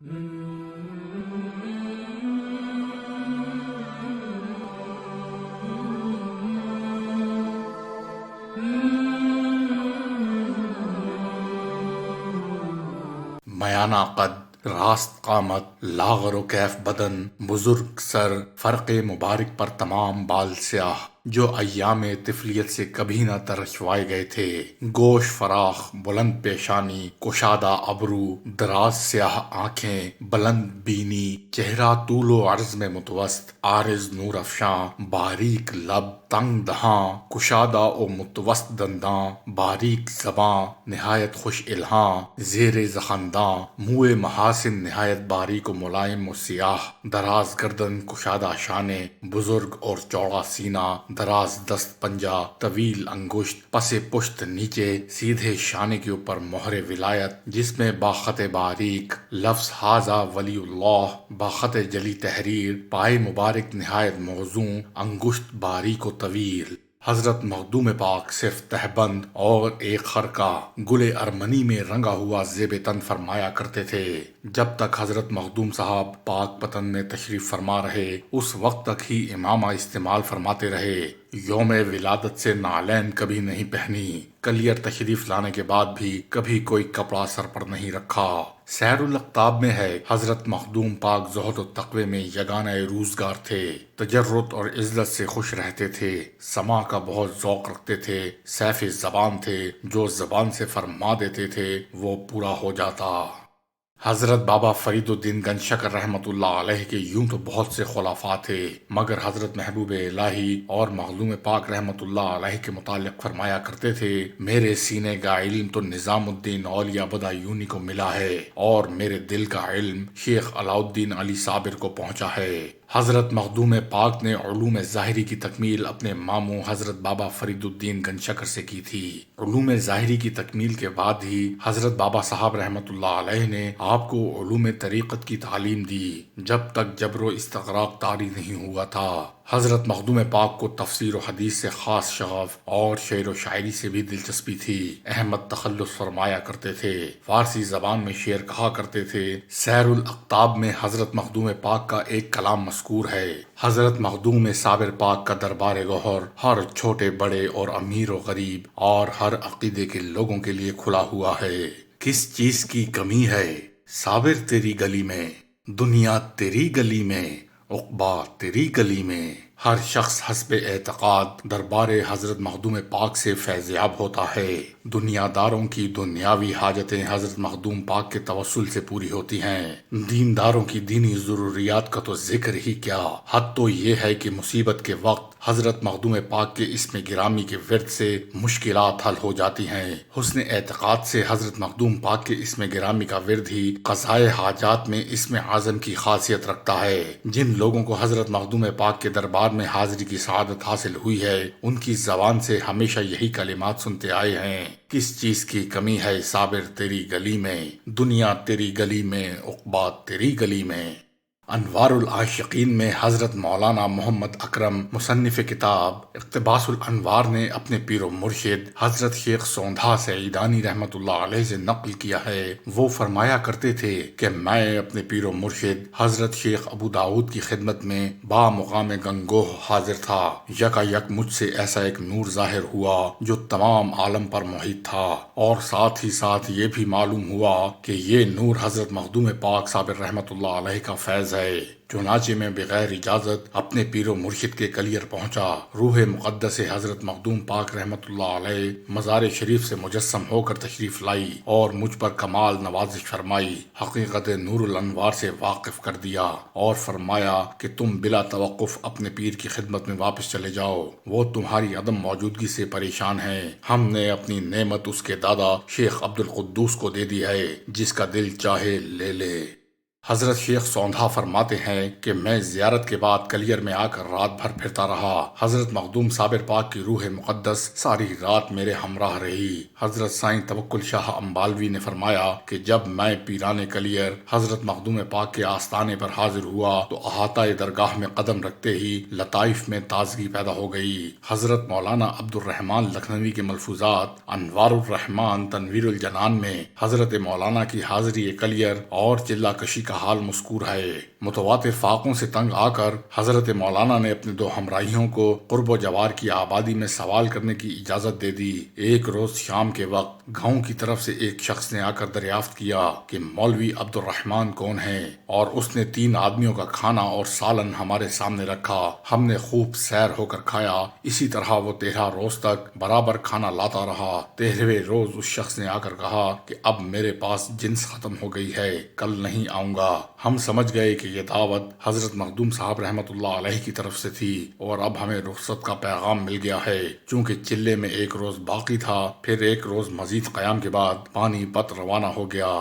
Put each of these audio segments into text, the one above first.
میانہ قد، راست قامت، لاغر و کیف بدن، بزرگ سر، فرق مبارک پر تمام بال سیاہ، جو ایام طفلیت سے کبھی نہ ترشوائے گئے تھے، گوش فراخ، بلند پیشانی، کشادہ ابرو، دراز سیاہ آنکھیں، بلند بینی، چہرہ طول و عرض میں متوسط، عارض نور افشاں، باریک لب، تنگ دہاں، کشادہ و متوسط دنداں، باریک زباں، نہایت خوش الہاں، زیر زخنداں، منہ محاسن نہایت باریک و ملائم و سیاہ، دراز گردن، کشادہ شانے، بزرگ اور چوڑا سینہ، دراز دست پنجہ، طویل انگشت، پس پشت نیچے، سیدھے شانے کے اوپر مہر ولایت جس میں باخط باریک لفظ ھذا ولی اللہ، باخط جلی تحریر، پائے مبارک نہایت موزوں، انگشت باریک و طویل۔ حضرت مخدوم پاک صرف تہبند اور ایک خرقہ گل ارمنی میں رنگا ہوا زیب تن فرمایا کرتے تھے۔ جب تک حضرت مخدوم صاحب پاک پتن میں تشریف فرما رہے اس وقت تک ہی امامہ استعمال فرماتے رہے۔ یوم ولادت سے نعلین کبھی نہیں پہنی، کلیر تشریف لانے کے بعد بھی کبھی کوئی کپڑا سر پر نہیں رکھا۔ سیر الاقطاب میں ہے حضرت مخدوم پاک زہد و تقوی میں یگانہ روزگار تھے، تجرد اور عزت سے خوش رہتے تھے، سماع کا بہت ذوق رکھتے تھے، سیف زبان تھے، جو زبان سے فرما دیتے تھے وہ پورا ہو جاتا۔ حضرت بابا فرید الدین گنج شکر رحمۃ اللہ علیہ کے یوں تو بہت سے خلفاء تھے، مگر حضرت محبوب الہی اور مخدوم پاک رحمۃ اللہ علیہ کے متعلق فرمایا کرتے تھے، میرے سینے کا علم تو نظام الدین اولیاء بدایونی کو ملا ہے، اور میرے دل کا علم شیخ علاؤالدین علی صابر کو پہنچا ہے۔ حضرت مخدوم پاک نے علوم ظاہری کی تکمیل اپنے ماموں حضرت بابا فرید الدین گنج شکر سے کی تھی۔ علوم ظاہری کی تکمیل کے بعد ہی حضرت بابا صاحب رحمۃ اللہ علیہ نے آپ کو علوم طریقت کی تعلیم دی، جب تک جبر و استغراق طاری نہیں ہوا تھا۔ حضرت مخدوم پاک کو تفسیر و حدیث سے خاص شغف اور شعر و شاعری سے بھی دلچسپی تھی۔ احمد تخلص فرمایا کرتے تھے، فارسی زبان میں شعر کہا کرتے تھے۔ سیر الاقطاب میں حضرت مخدوم پاک کا ایک کلام مذکور ہے، حضرت مخدوم صابر پاک کا دربار گوہر ہر چھوٹے بڑے اور امیر و غریب اور ہر عقیدے کے لوگوں کے لیے کھلا ہوا ہے۔ کس چیز کی کمی ہے صابر تیری گلی میں، دنیا تیری گلی میں، عقبہ تیری گلی میں۔ ہر شخص حسب اعتقاد دربار حضرت مخدوم پاک سے فیضیاب ہوتا ہے۔ دنیا داروں کی دنیاوی حاجتیں حضرت مخدوم پاک کے توسل سے پوری ہوتی ہیں، دینداروں کی دینی ضروریات کا تو ذکر ہی کیا۔ حد تو یہ ہے کہ مصیبت کے وقت حضرت مخدوم پاک کے اسم گرامی کے ورد سے مشکلات حل ہو جاتی ہیں۔ حسن اعتقاد سے حضرت مخدوم پاک کے اسم گرامی کا ورد ہی قضائے حاجات میں اسم اعظم کی خاصیت رکھتا ہے۔ جن لوگوں کو حضرت مخدوم پاک کے دربار میں حاضری کی سعادت حاصل ہوئی ہے، ان کی زبان سے ہمیشہ یہی کلمات سنتے آئے ہیں، کس چیز کی کمی ہے صابر تیری گلی میں، دنیا تیری گلی میں، عقبہ تیری گلی میں۔ انوار العاشقین میں حضرت مولانا محمد اکرم مصنف کتاب اقتباس الانوار نے اپنے پیر و مرشد حضرت شیخ سوندھا سعیدانی رحمۃ اللہ علیہ سے نقل کیا ہے، وہ فرمایا کرتے تھے کہ میں اپنے پیر و مرشد حضرت شیخ ابو داؤد کی خدمت میں با مقام گنگوہ حاضر تھا، یکا یک مجھ سے ایسا ایک نور ظاہر ہوا جو تمام عالم پر محیط تھا، اور ساتھ ہی ساتھ یہ بھی معلوم ہوا کہ یہ نور حضرت مخدوم پاک صابر رحمۃ اللہ علیہ کا فیض ہے۔ چنانچہ میں بغیر اجازت اپنے پیر و مرشد کے کلیر پہنچا۔ روح مقدس حضرت مخدوم پاک رحمۃ اللہ علیہ مزار شریف سے مجسم ہو کر تشریف لائی اور مجھ پر کمال نوازش فرمائی، حقیقت نور الانوار سے واقف کر دیا، اور فرمایا کہ تم بلا توقف اپنے پیر کی خدمت میں واپس چلے جاؤ، وہ تمہاری عدم موجودگی سے پریشان ہیں۔ ہم نے اپنی نعمت اس کے دادا شیخ عبد القدوس کو دے دی ہے، جس کا دل چاہے لے لے۔ حضرت شیخ سوندھا فرماتے ہیں کہ میں زیارت کے بعد کلیر میں آ کر رات بھر پھرتا رہا۔ حضرت مخدوم صابر پاک کی روح مقدس ساری رات میرے ہمراہ رہی۔ حضرت سائیں توکل شاہ امبالوی نے فرمایا کہ جب میں پیران کلیر حضرت مخدوم پاک کے آستانے پر حاضر ہوا تو احاطہ درگاہ میں قدم رکھتے ہی لطائف میں تازگی پیدا ہو گئی۔ حضرت مولانا عبد الرحمن لکھنوی کے ملفوظات انوار الرحمن تنویر الجنان میں حضرت مولانا کی حاضری کلیر اور چلہ کشی کا کا حال مذکور ہے۔ متواتر فاقوں سے تنگ آ کر حضرت مولانا نے اپنے 2 ہمراہیوں کو قرب و جوار کی آبادی میں سوال کرنے کی اجازت دے دی۔ ایک روز شام کے وقت گاؤں کی طرف سے ایک شخص نے آ کر دریافت کیا کہ مولوی عبد الرحمن کون ہے، اور اس نے 3 آدمیوں کا کھانا اور سالن ہمارے سامنے رکھا۔ ہم نے خوب سیر ہو کر کھایا۔ اسی طرح وہ 13 روز تک برابر کھانا لاتا رہا۔ 13ویں روز اس شخص نے آ کر کہا کہ اب میرے پاس جنس ختم ہو گئی ہے، کل نہیں آؤں گا۔ ہم سمجھ گئے کہ یہ دعوت حضرت مخدوم صاحب رحمت اللہ علیہ کی طرف سے تھی، اور اب ہمیں رخصت کا پیغام مل گیا ہے۔ چونکہ چلے میں 1 روز باقی تھا، پھر 1 روز مزید قیام کے بعد پانی پت روانہ ہو گیا۔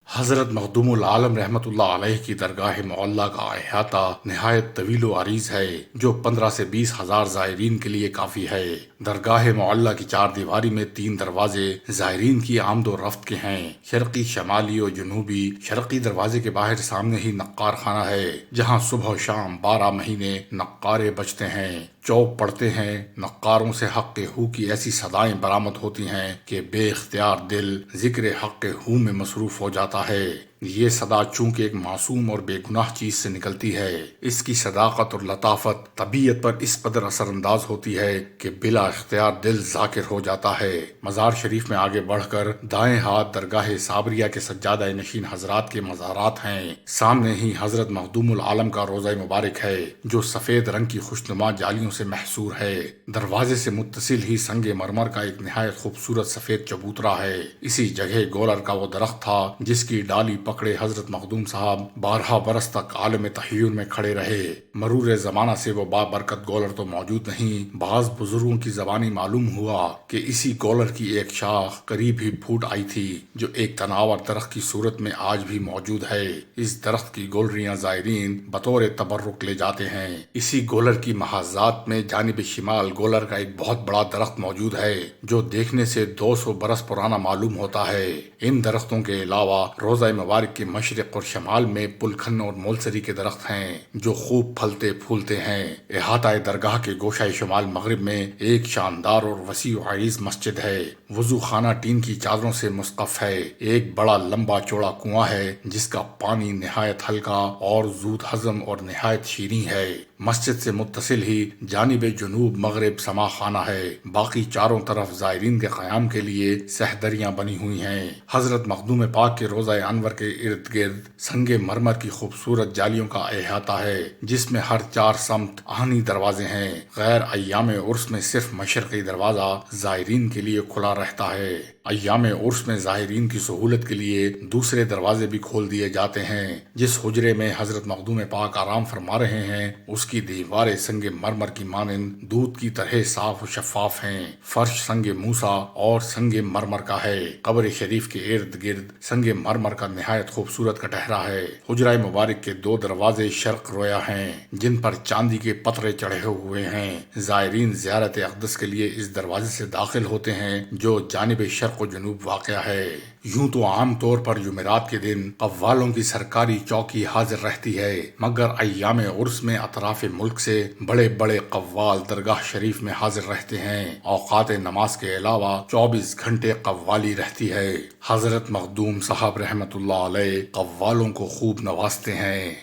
حضرت مخدوم العالم رحمت اللہ علیہ کی درگاہ معلیٰ کا احاطہ نہایت طویل و عریض ہے، جو 15 سے 20 ہزار زائرین کے لیے کافی ہے۔ درگاہ معلیٰ کی 4 دیواری میں 3 دروازے زائرین کی آمد و رفت کے ہیں، شرقی، شمالی و جنوبی۔ شرقی دروازے کے باہر سامنے ہی نقار خانہ ہے، جہاں صبح و شام 12 مہینے نقارے بجتے ہیں، چوب پڑتے ہیں۔ نقاروں سے حق ہو کی ایسی صدائیں برآمد ہوتی ہیں کہ بے اختیار دل ذکر حق ہو میں مصروف ہو جاتا ہے۔ یہ صدا چونکہ ایک معصوم اور بے گناہ چیز سے نکلتی ہے، اس کی صداقت اور لطافت طبیعت پر اس قدر اثر انداز ہوتی ہے کہ بلا اختیار دل ذاکر ہو جاتا ہے۔ مزار شریف میں آگے بڑھ کر دائیں ہاتھ درگاہ صابریہ کے سجادہ نشین حضرات کے مزارات ہیں۔ سامنے ہی حضرت مخدوم العالم کا روضہ مبارک ہے، جو سفید رنگ کی خوشنما جالیوں سے محصور ہے۔ دروازے سے متصل ہی سنگ مرمر کا ایک نہایت خوبصورت سفید چبوترا ہے۔ اسی جگہ گولر کا وہ درخت تھا جس کی ڈالی پکڑے حضرت مخدوم صاحب 12 برس تک عالم تحیر میں کھڑے رہے۔ مرور زمانہ سے وہ بابرکت گولر تو موجود نہیں، بعض بزرگوں کی زبانی معلوم ہوا کہ اسی گولر کی ایک شاخ قریب ہی پھوٹ آئی تھی، جو ایک تناور درخت کی صورت میں آج بھی موجود ہے۔ اس درخت کی گولریاں زائرین بطور تبرک لے جاتے ہیں۔ اسی گولر کی محاذات میں جانب شمال گولر کا ایک بہت بڑا درخت موجود ہے، جو دیکھنے سے 200 برس پرانا معلوم ہوتا ہے۔ ان درختوں کے علاوہ روضہ مبارک کے مشرق اور شمال میں پلکھن اور مولسری کے درخت ہیں، جو خوب پھلتے پھولتے ہیں۔ احاطہ درگاہ کے گوشہ شمال مغرب میں ایک شاندار اور وسیع و عریض مسجد ہے۔ وضو خانہ ٹین کی چادروں سے مسقف ہے۔ ایک بڑا لمبا چوڑا کنواں ہے، جس کا پانی نہایت ہلکا اور زود ہضم اور نہایت شیریں ہے۔ مسجد سے متصل ہی جانب جنوب مغرب سما خانہ ہے۔ باقی چاروں طرف زائرین کے قیام کے لیے سہدریاں بنی ہوئی ہیں۔ حضرت مخدوم پاک کے روضہ انور کے ارد گرد سنگ مرمر کی خوبصورت جالیوں کا احاطہ ہے، جس میں ہر 4 سمت آہنی دروازے ہیں۔ غیر ایام عرس میں صرف مشرقی دروازہ زائرین کے لیے کھلا رہتا ہے۔ ایام عرس میں زائرین کی سہولت کے لیے دوسرے دروازے بھی کھول دیے جاتے ہیں۔ جس حجرے میں حضرت مخدوم پاک آرام فرما رہے ہیں، اس کی دیواریں سنگ مرمر کی مانند دودھ کی طرح صاف و شفاف ہیں۔ فرش سنگ موسیٰ اور سنگ مرمر کا ہے۔ قبر شریف کے ارد گرد سنگ مرمر کا نہایت خوبصورت کٹہرا ہے۔ حجرہ مبارک کے 2 دروازے شرق رویا ہیں، جن پر چاندی کے پترے چڑھے ہوئے ہیں۔ زائرین زیارت اقدس کے لیے اس دروازے سے داخل ہوتے ہیں، جو جانب شرق و جنوب واقع ہے۔ یوں تو عام طور پر جمعرات کے دن قوالوں کی سرکاری چوکی حاضر رہتی ہے، مگر ایام عرس میں اطراف ملک سے بڑے بڑے قوال درگاہ شریف میں حاضر رہتے ہیں۔ اوقات نماز کے علاوہ 24 گھنٹے قوالی رہتی ہے۔ حضرت مخدوم صاحب رحمت اللہ علیہ قوالوں کو خوب نوازتے ہیں۔